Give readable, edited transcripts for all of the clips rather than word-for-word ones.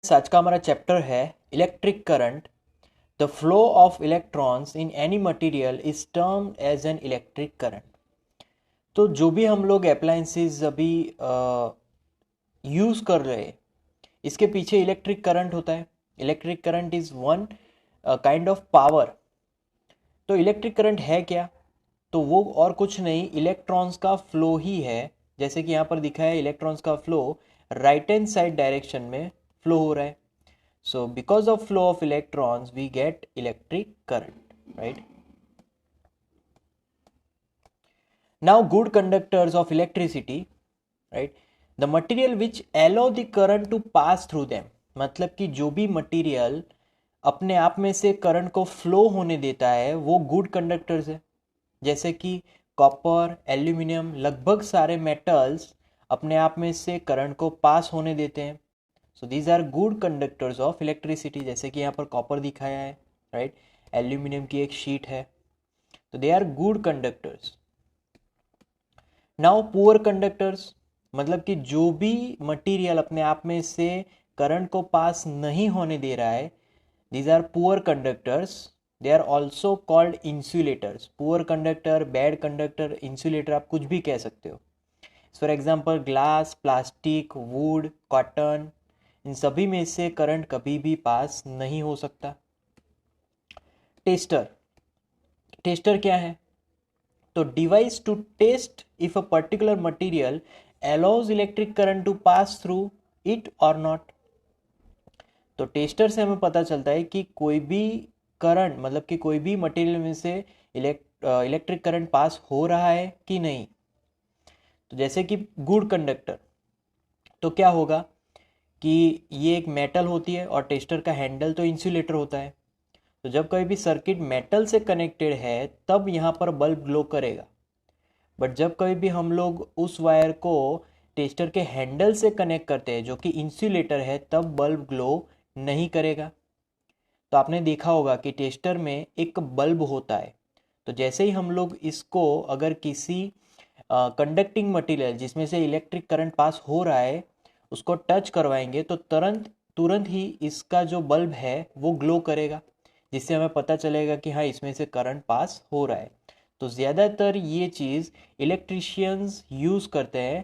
आज का हमारा चैप्टर है electric current. The flow of electrons in any material is termed as an electric current. तो जो भी हम लोग अप्लायंसेस अभी यूज़ कर रहे हैं, इसके पीछे इलेक्ट्रिक करंट होता है। Electric current is one kind of power. तो इलेक्ट्रिक करंट है क्या? तो वो और कुछ नहीं, इलेक्ट्रॉन्स का फ्लो ही है। जैसे कि यहाँ पर दिखा है, इलेक्ट्रॉन्स का flow right hand side direction में फ्लो हो रहा है। So because of flow of electrons, we get electric current, right? Now good conductors of electricity, right? The material which allow the current to pass through them, मतलब कि जो भी material अपने आप में से करंट को फ्लो होने देता है वो गुड कंडक्टर्स है। जैसे कि कॉपर, एल्यूमिनियम, लगभग सारे मेटल्स अपने आप में से करंट को पास होने देते हैं। So these are good conductors of electricity. जैसे कि यहाँ पर कॉपर दिखाया है, राइट? एल्यूमिनियम की एक शीट है, तो they are good conductors. Now poor conductors, मतलब कि जो भी मटेरियल अपने आप में से करंट को पास नहीं होने दे रहा है, these are poor conductors. They are also called insulators. Poor conductor, bad conductor, insulator, आप कुछ भी कह सकते हो। For example glass, plastic, wood, cotton, इन सभी में से करंट कभी भी पास नहीं हो सकता। टेस्टर, टेस्टर क्या है? तो device to test if a particular material allows electric current to pass through it और नॉट। तो टेस्टर से हमें पता चलता है कि कोई भी करंट, मतलब कि कोई भी मटेरियल में से इलेक्ट्रिक करंट पास हो रहा है कि नहीं। तो जैसे कि गुड कंडक्टर, तो क्या होगा कि ये एक मेटल होती है और टेस्टर का हैंडल तो इंसुलेटर होता है। तो जब कभी भी सर्किट मेटल से कनेक्टेड है तब यहाँ पर बल्ब ग्लो करेगा। बट जब कभी भी हम लोग उस वायर को टेस्टर के हैंडल से कनेक्ट करते हैं जो कि इंसुलेटर है, तब बल्ब ग्लो नहीं करेगा। तो आपने देखा होगा कि टेस्टर में एक बल्ब होता है। तो जैसे ही हम लोग इसको अगर किसी कंडक्टिंग मटेरियल जिसमें से इलेक्ट्रिक करंट पास हो रहा है उसको टच करवाएंगे तो तुरंत तुरंत ही इसका जो बल्ब है वो ग्लो करेगा, जिससे हमें पता चलेगा कि हाँ, इसमें से करंट पास हो रहा है। तो ज़्यादातर ये चीज़ इलेक्ट्रिशियंस यूज़ करते हैं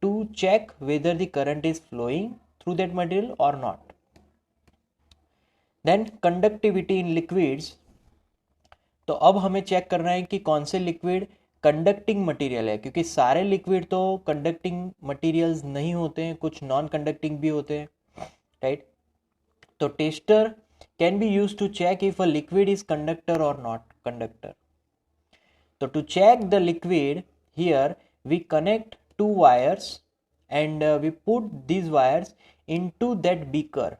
to check whether the current is flowing through that material और not. Then conductivity in liquids. तो अब हमें चेक करना है कि कौन से लिक्विड कंडक्टिंग मटेरियल है, क्योंकि सारे लिक्विड तो कंडक्टिंग मटेरियल्स नहीं होते हैं, कुछ नॉन कंडक्टिंग भी होते हैं, राइट? तो tester can be use to check if a liquid is conductor और नॉट कंडक्टर। तो to check the liquid, here we connect two wires and we put these wires into that beaker।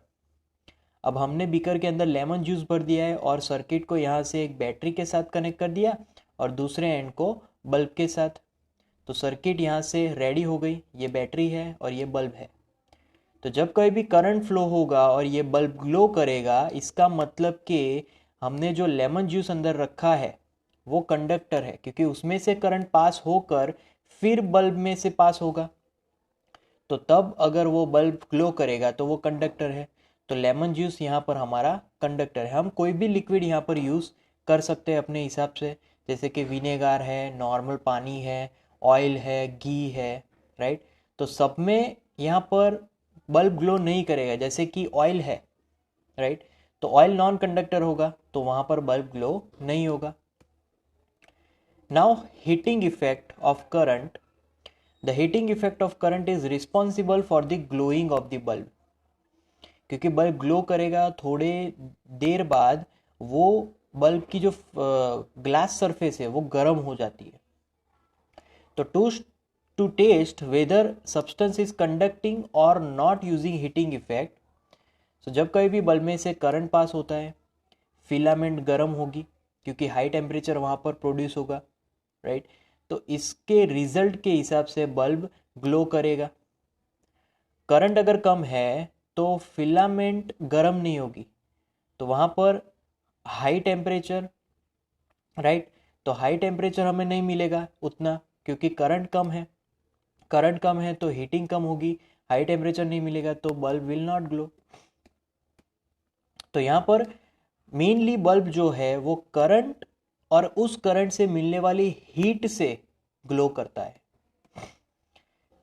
अब हमने beaker के अंदर lemon juice भर दिया है और सर्किट को यहाँ से एक बैटरी के साथ कनेक्ट कर दिया और दूसरे एंड को बल्ब के साथ। तो सर्किट यहाँ से रेडी हो गई। ये बैटरी है और ये बल्ब है। तो जब कभी भी करंट फ्लो होगा और ये बल्ब ग्लो करेगा, इसका मतलब कि हमने जो लेमन जूस अंदर रखा है वो कंडक्टर है, क्योंकि उसमें से करंट पास होकर फिर बल्ब में से पास होगा। तो तब अगर वो बल्ब ग्लो करेगा तो वो कंडक्टर है। तो लेमन जूस यहाँ पर हमारा कंडक्टर है। हम कोई भी लिक्विड यहाँ पर यूज़ कर सकते हैं अपने हिसाब से, जैसे कि विनेगार है, नॉर्मल पानी है, ऑयल है, घी है, राइट? तो सब में यहाँ पर बल्ब ग्लो नहीं करेगा। जैसे कि ऑयल है, राइट? तो ऑयल नॉन कंडक्टर होगा तो वहाँ पर बल्ब ग्लो नहीं होगा। Now heating effect of current. The heating effect of current is responsible for the glowing of the bulb. क्योंकि बल्ब ग्लो करेगा, थोड़े देर बाद वो बल्ब की जो ग्लास सरफेस है वो गर्म हो जाती है। तो to test whether substance is conducting और not using heating effect. So जब कभी भी बल्ब में से करंट पास होता है, फिलामेंट गर्म होगी क्योंकि हाई टेम्परेचर वहाँ पर प्रोड्यूस होगा, राइट? तो इसके रिजल्ट के हिसाब से बल्ब ग्लो करेगा। करंट अगर कम है तो फिलामेंट गर्म नहीं होगी, तो वहाँ पर हाई टेम्परेचर, राइट? तो हाई टेम्परेचर हमें नहीं मिलेगा उतना, क्योंकि करंट कम है। करंट कम है तो हीटिंग कम होगी, हाई टेम्परेचर नहीं मिलेगा तो बल्ब विल नॉट ग्लो। तो यहाँ पर मेनली बल्ब जो है वो करंट और उस करंट से मिलने वाली हीट से ग्लो करता है।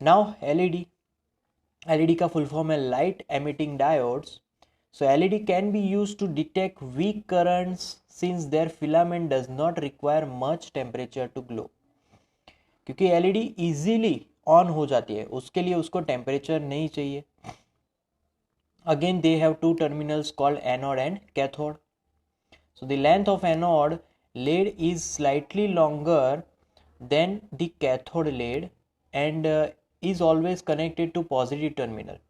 नाउ एलईडी का फुल फॉर्म है light emitting diodes. So LED can be used to detect weak currents since their filament does not require much temperature to glow। क्योंकि LED easily ऑन हो जाती है, उसके लिए उसको टेम्परेचर नहीं चाहिए। Again they have two terminals called anode and cathode. So the length of anode lead is slightly longer than the cathode lead and is always connected to positive terminal।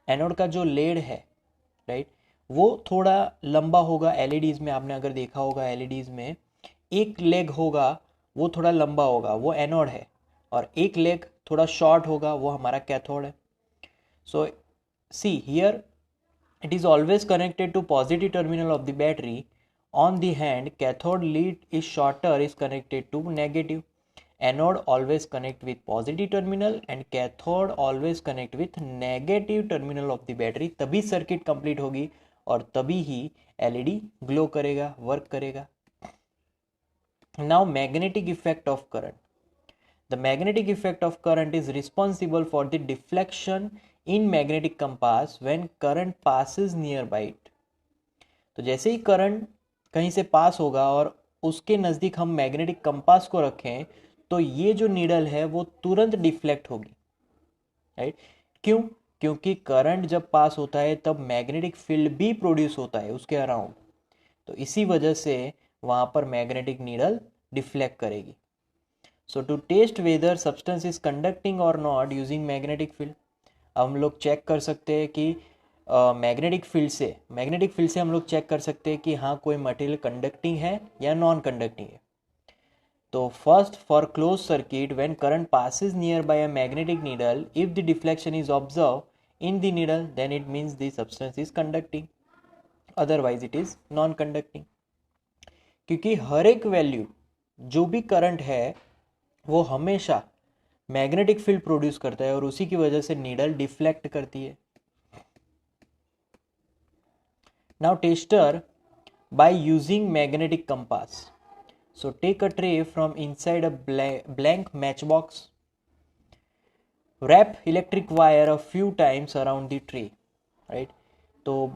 Anode का जो lead है, right, वो थोड़ा लंबा होगा। LEDs में आपने अगर देखा होगा, एलईडीज में एक लेग होगा वो थोड़ा लंबा होगा, वो एनोड है, और एक लेग थोड़ा शॉर्ट होगा, वो हमारा कैथोड है। So see here it is always connected to positive terminal of the battery। on the hand cathode lead is shorter, is connected to negative। anode always connect with positive terminal and cathode always connect with negative terminal of the battery। तभी circuit complete होगी और तभी ही LED glow करेगा, work करेगा। Now magnetic effect of current. The magnetic effect of current is responsible for the deflection in magnetic compass when current passes nearby it। तो जैसे ही current कहीं से पास होगा और उसके नज़दीक हम मैग्नेटिक कंपास को रखें तो ये जो नीडल है वो तुरंत डिफ्लेक्ट होगी, राइट। क्यों? क्योंकि करंट जब पास होता है तब मैग्नेटिक फील्ड भी प्रोड्यूस होता है उसके अराउंड, तो इसी वजह से वहाँ पर मैग्नेटिक नीडल डिफ्लेक्ट करेगी। So to test whether substance is conducting or not using magnetic field, हम लोग चेक कर सकते हैं कि मैग्नेटिक फील्ड से हम लोग चेक कर सकते हैं कि हाँ कोई मटेरियल कंडक्टिंग है या नॉन कंडक्टिंग है। तो first, for close circuit when current passes near by a magnetic needle, if the deflection is observe in the needle then it means the substance is conducting, otherwise it is non conducting. क्योंकि हर एक value जो भी current है वो हमेशा magnetic field produce करता है और उसी की वजह से नीडल डिफ्लेक्ट करती है। Now tester by using magnetic compass. So take a tray from inside a blank match box, wrap electric wire a few times around the tray, right. तो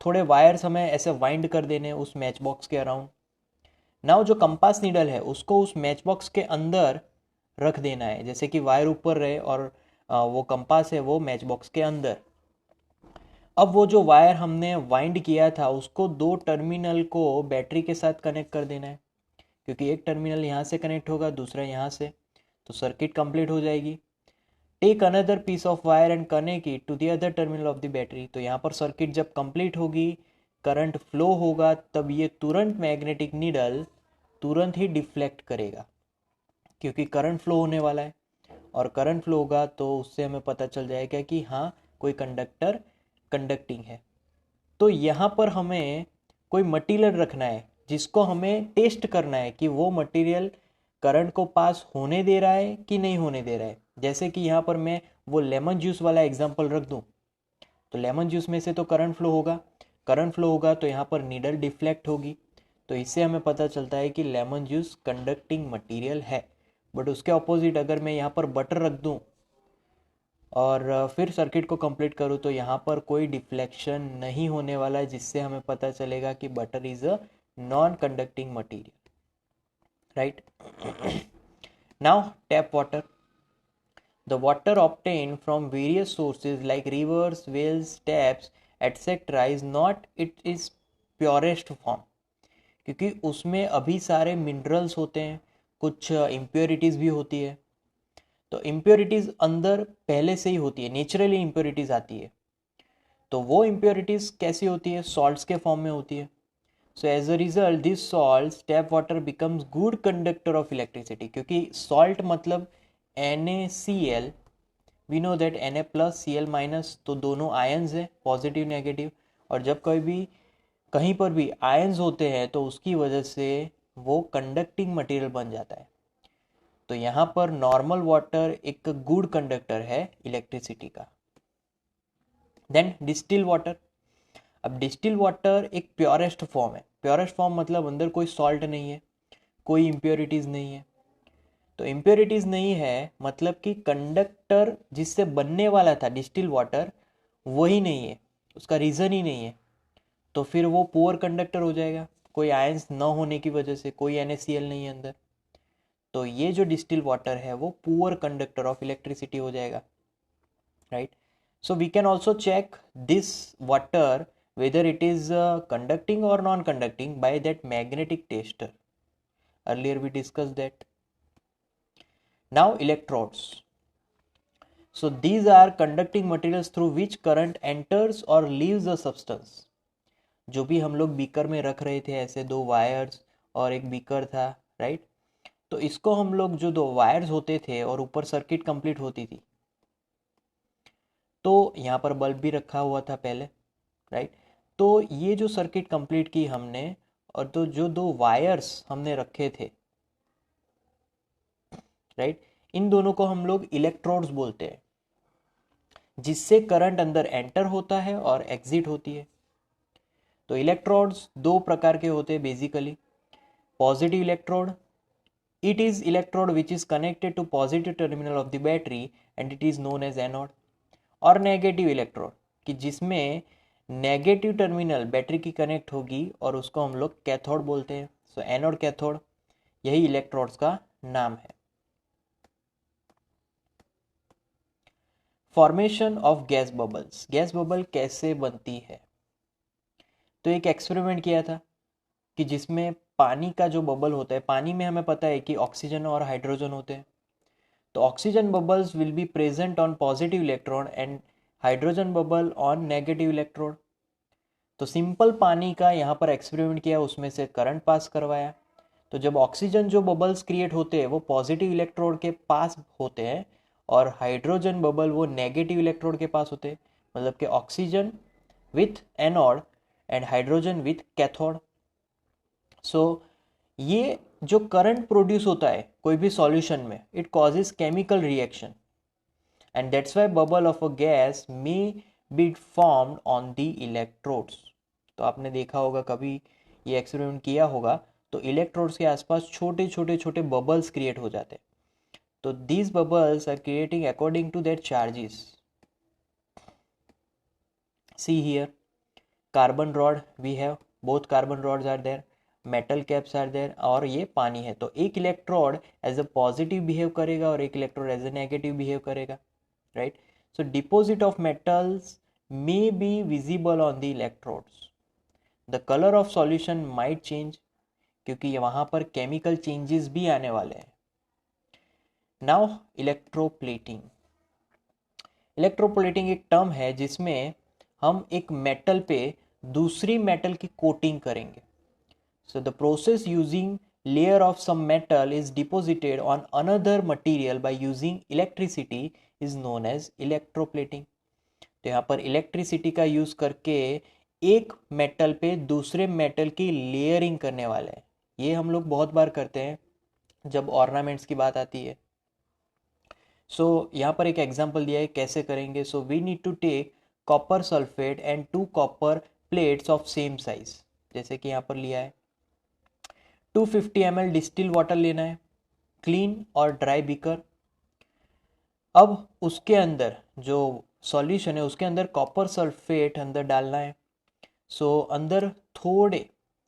थोड़े वायर्स हमें ऐसे वाइंड कर देने उस मैच बॉक्स के अराउंड। नाउ जो compass needle है उसको उस मैच बॉक्स के अंदर रख देना है, जैसे कि वायर ऊपर रहे और वो कंपास है वो मैच बॉक्स के अंदर। अब वो जो वायर हमने वाइंड किया था उसको दो टर्मिनल को बैटरी के साथ कनेक्ट कर देना है, क्योंकि एक टर्मिनल यहाँ से कनेक्ट होगा, दूसरा यहाँ से, तो सर्किट कंप्लीट हो जाएगी। Take another piece of wire and connect it to the other terminal of the battery. तो यहाँ पर सर्किट जब कंप्लीट होगी, करंट फ्लो होगा, तब ये तुरंत मैग्नेटिक नीडल तुरंत ही डिफ्लेक्ट करेगा, क्योंकि करंट फ्लो होने वाला है और करंट फ्लो होगा तो उससे हमें पता चल जाएगा कि हाँ कोई कंडक्टर कंडक्टिंग है। तो यहाँ पर हमें कोई मटेरियल रखना है जिसको हमें टेस्ट करना है कि वो मटेरियल करंट को पास होने दे रहा है कि नहीं होने दे रहा है। जैसे कि यहाँ पर मैं वो लेमन जूस वाला एग्जांपल रख दूँ, तो लेमन जूस में से तो करंट फ्लो होगा तो यहाँ पर नीडल डिफ्लेक्ट होगी, तो इससे हमें पता चलता है कि लेमन जूस कंडक्टिंग मटेरियल है। बट उसके ऑपोजिट अगर मैं यहाँ पर बटर रख दूँ और फिर सर्किट को कंप्लीट करूँ तो यहाँ पर कोई डिफ्लेक्शन नहीं होने वाला है, जिससे हमें पता चलेगा कि butter is a non conducting material, right. Now tap water. The water obtained from various sources like rivers, wells, taps, etc. is not its purest form, क्योंकि उसमें अभी सारे मिनरल्स होते हैं, कुछ इम्प्योरिटीज़ भी होती है। तो इम्प्योरिटीज़ अंदर पहले से ही होती है, नेचुरली इम्प्योरिटीज़ आती है। तो वो इम्प्योरिटीज़ कैसी होती है? सॉल्ट्स के फॉर्म में होती है। So as a result this salts tap water becomes good conductor of electricity, क्योंकि सॉल्ट मतलब NaCl, we know that Na plus Cl minus, तो दोनों आयंस है, पॉजिटिव नेगेटिव, और जब कहीं पर भी आयंस होते हैं तो उसकी वजह से वो कंडक्टिंग मटेरियल बन जाता है। तो यहाँ पर नॉर्मल वाटर एक गुड कंडक्टर है इलेक्ट्रिसिटी का। Then distil water. अब डिस्टिल वाटर एक प्योरेस्ट फॉर्म है, प्योरेस्ट फॉर्म मतलब अंदर कोई सॉल्ट नहीं है, कोई इम्प्योरिटीज़ नहीं है। तो इम्प्योरिटीज़ नहीं है मतलब कि कंडक्टर जिससे बनने वाला था डिस्टिल वाटर वही नहीं है, उसका रीज़न ही नहीं है, तो फिर वो पुअर कंडक्टर हो जाएगा, कोई आयंस न होने की वजह से, कोई NaCl नहीं है अंदर। तो ये जो डिस्टिल वाटर है वो पुअर कंडक्टर ऑफ इलेक्ट्रिसिटी हो जाएगा, right. So we can also check this water whether it is conducting or non-conducting by that magnetic tester. Earlier we discussed that. Now electrodes. So these are conducting materials through which current enters or leaves a substance. जो भी हम लोग beaker में रख रहे थे, ऐसे दो वायर्स और एक बीकर था, राइट। तो इसको हम लोग जो दो वायर्स होते थे और ऊपर सर्किट कंप्लीट होती थी, तो यहाँ पर बल्ब भी रखा हुआ था पहले, राइट। तो ये जो सर्किट कंप्लीट की हमने, और तो जो दो वायर्स हमने रखे थे, राइट, इन दोनों को हम लोग इलेक्ट्रोड्स बोलते हैं, जिससे करंट अंदर एंटर होता है और एग्जिट होती है। तो इलेक्ट्रोड्स दो प्रकार के होते हैं basically. Positive electrode, it is electrode which is connected to positive terminal of the battery and it is known as anode। और नेगेटिव इलेक्ट्रोड कि जिसमें नेगेटिव टर्मिनल बैटरी की कनेक्ट होगी और उसको हम लोग कैथोड बोलते हैं। सो एनोड कैथोड, यही इलेक्ट्रोड्स का नाम है। Formation of gas bubbles, gas bubble कैसे बनती है? तो एक एक्सपेरिमेंट किया था कि जिसमें पानी का जो बबल होता है, पानी में हमें पता है कि ऑक्सीजन और हाइड्रोजन होते हैं, तो oxygen bubbles will be present on positive electrode and hydrogen bubble on negative electrode. तो सिंपल पानी का यहाँ पर एक्सपेरिमेंट किया, उसमें से करंट पास करवाया। तो जब ऑक्सीजन जो बबल्स क्रिएट होते हैं वो पॉजिटिव इलेक्ट्रोड के पास होते हैं और हाइड्रोजन बबल वो नेगेटिव इलेक्ट्रोड के पास होते हैं, मतलब कि oxygen with anode and hydrogen with cathode. So ये जो करंट प्रोड्यूस होता है कोई भी सॉल्यूशन में, it causes chemical reaction and that's why bubble of a gas may be formed on the electrodes. तो आपने देखा होगा, कभी ये एक्सपेरिमेंट किया होगा, तो इलेक्ट्रोड्स के आसपास छोटे छोटे छोटे बबल्स क्रिएट हो जाते हैं। तो these bubbles are creating according to their charges. See here, carbon rod we have, both carbon rods are there, metal caps are there, और ये पानी है। तो एक electrode as a positive behave करेगा और एक electrode as a negative behave करेगा, right. So deposit of metals may be visible on the electrodes. The colour of solution might change, क्योंकि वहाँ पर केमिकल चेंजेस भी आने वाले हैं। Now electroplating. इलेक्ट्रोप्लेटिंग एक टर्म है जिसमें हम एक मेटल पे दूसरी मेटल की कोटिंग करेंगे। So the process using layer of some metal is deposited on another material by using electricity is known as electroplating। तो यहाँ पर इलेक्ट्रिसिटी का यूज करके एक मेटल पे दूसरे मेटल की लेयरिंग करने वाले हैं। ये हम लोग बहुत बार करते हैं जब ऑर्नामेंट्स की बात आती है। सो यहाँ पर एक एग्जांपल दिया है कैसे करेंगे। So we need to take copper sulphate and 2 copper plates of same size, जैसे कि यहाँ पर लिया है। 250 ml डिस्टिल वाटर लेना है, क्लीन और ड्राई बीकर। अब उसके अंदर जो सॉल्यूशन है उसके अंदर कॉपर सल्फेट अंदर डालना है। सो अंदर थोड़े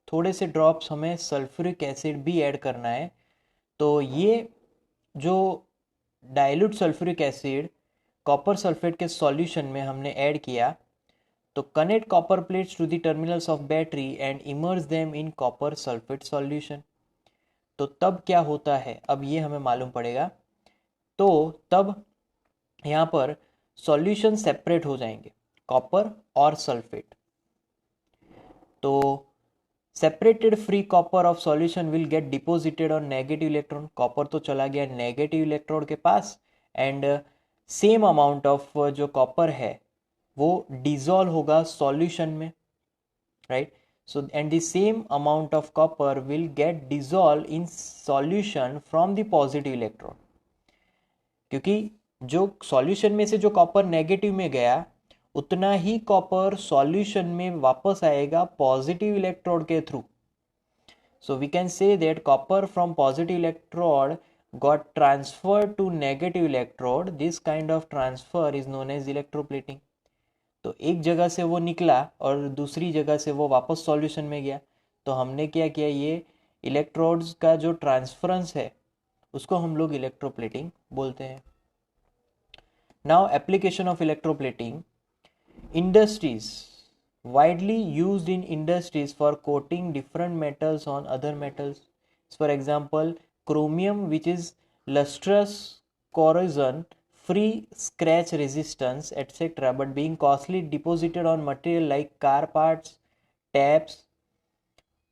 थोड़े से ड्रॉप्स हमें सल्फ्यूरिक एसिड भी ऐड करना है। तो ये जो dilute sulphuric acid copper sulphate के सॉल्यूशन में हमने ऐड किया, तो connect copper plates to the terminals of battery and immerse them in copper sulphate solution. तो तब क्या होता है, अब ये हमें मालूम पड़ेगा। तो तब यहाँ पर सॉल्यूशन सेपरेट हो जाएंगे, कॉपर और सल्फेट। तो separated free copper of solution will get deposited on negative electron. Copper तो चला गया नेगेटिव इलेक्ट्रोड के पास एंड सेम अमाउंट ऑफ जो कॉपर है वो डिजॉल्व होगा सॉल्यूशन में, right. So and the same amount of copper will get dissolved in solution from the positive electron, क्योंकि जो सॉल्यूशन में से जो कॉपर नेगेटिव में गया उतना ही कॉपर सॉल्यूशन में वापस आएगा पॉजिटिव इलेक्ट्रोड के through. So we can say that copper from positive electrode got transferred to negative electrode. This kind of transfer is known as electroplating. तो एक जगह से वो निकला और दूसरी जगह से वो वापस सॉल्यूशन में गया. तो हमने क्या किया, ये इलेक्ट्रोड्स का जो ट्रांसफरेंस है उसको हम लोग इलेक्ट्रोप्लेटिंग बोलते हैं. Now application of electroplating. Industries, widely used in industries for coating different metals on other metals. For example, chromium, which is lustrous, corrosion free, scratch resistance, etc., but being costly, deposited on material like car parts, taps,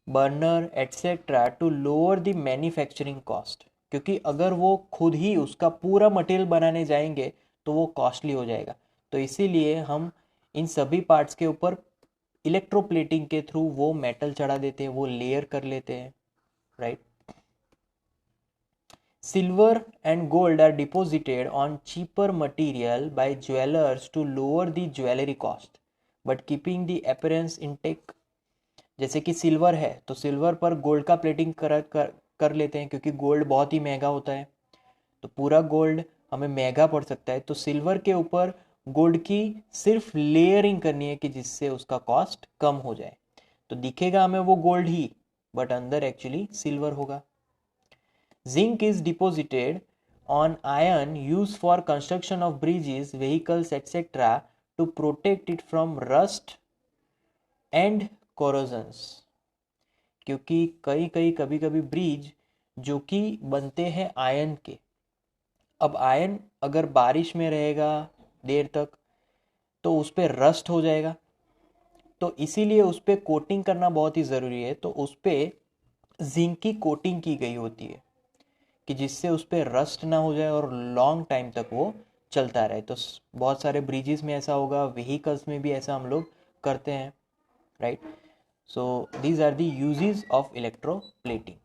burner, etc., to lower the manufacturing cost. क्योंकि अगर वो खुद ही उसका पूरा material बनाने जाएंगे तो वो कॉस्टली हो जाएगा. तो इसीलिए हम इन सभी पार्ट्स के ऊपर इलेक्ट्रोप्लेटिंग के थ्रू वो मेटल चढ़ा देते हैं, वो लेयर कर लेते हैं, right. Silver and gold are deposited on cheaper material by jewellers to lower the jewellery cost but keeping the appearance intact. जैसे कि सिल्वर है तो सिल्वर पर गोल्ड का प्लेटिंग कर लेते हैं क्योंकि गोल्ड बहुत ही महंगा होता है. तो पूरा गोल्ड हमें महंगा पड़ सकता है, तो सिल्वर के ऊपर गोल्ड की सिर्फ लेयरिंग करनी है कि जिससे उसका कॉस्ट कम हो जाए. तो दिखेगा हमें वो गोल्ड ही, बट अंदर एक्चुअली सिल्वर होगा. Zinc is deposited on iron use for construction of bridges, vehicles etcetera to protect it from rust and corrosions. क्योंकि कभी कभी ब्रिज जो कि बनते हैं आयरन के, अब आयरन अगर बारिश में रहेगा देर तक तो उस पर रस्ट हो जाएगा. तो इसीलिए उस पर कोटिंग करना बहुत ही ज़रूरी है. तो उस पर जिंक की कोटिंग की गई होती है कि जिससे उस पर रस्ट ना हो जाए और लॉन्ग टाइम तक वो चलता रहे. तो बहुत सारे ब्रिजेस में ऐसा होगा, व्हीकल्स में भी ऐसा हम लोग करते हैं, right. So these are the uses of electroplating.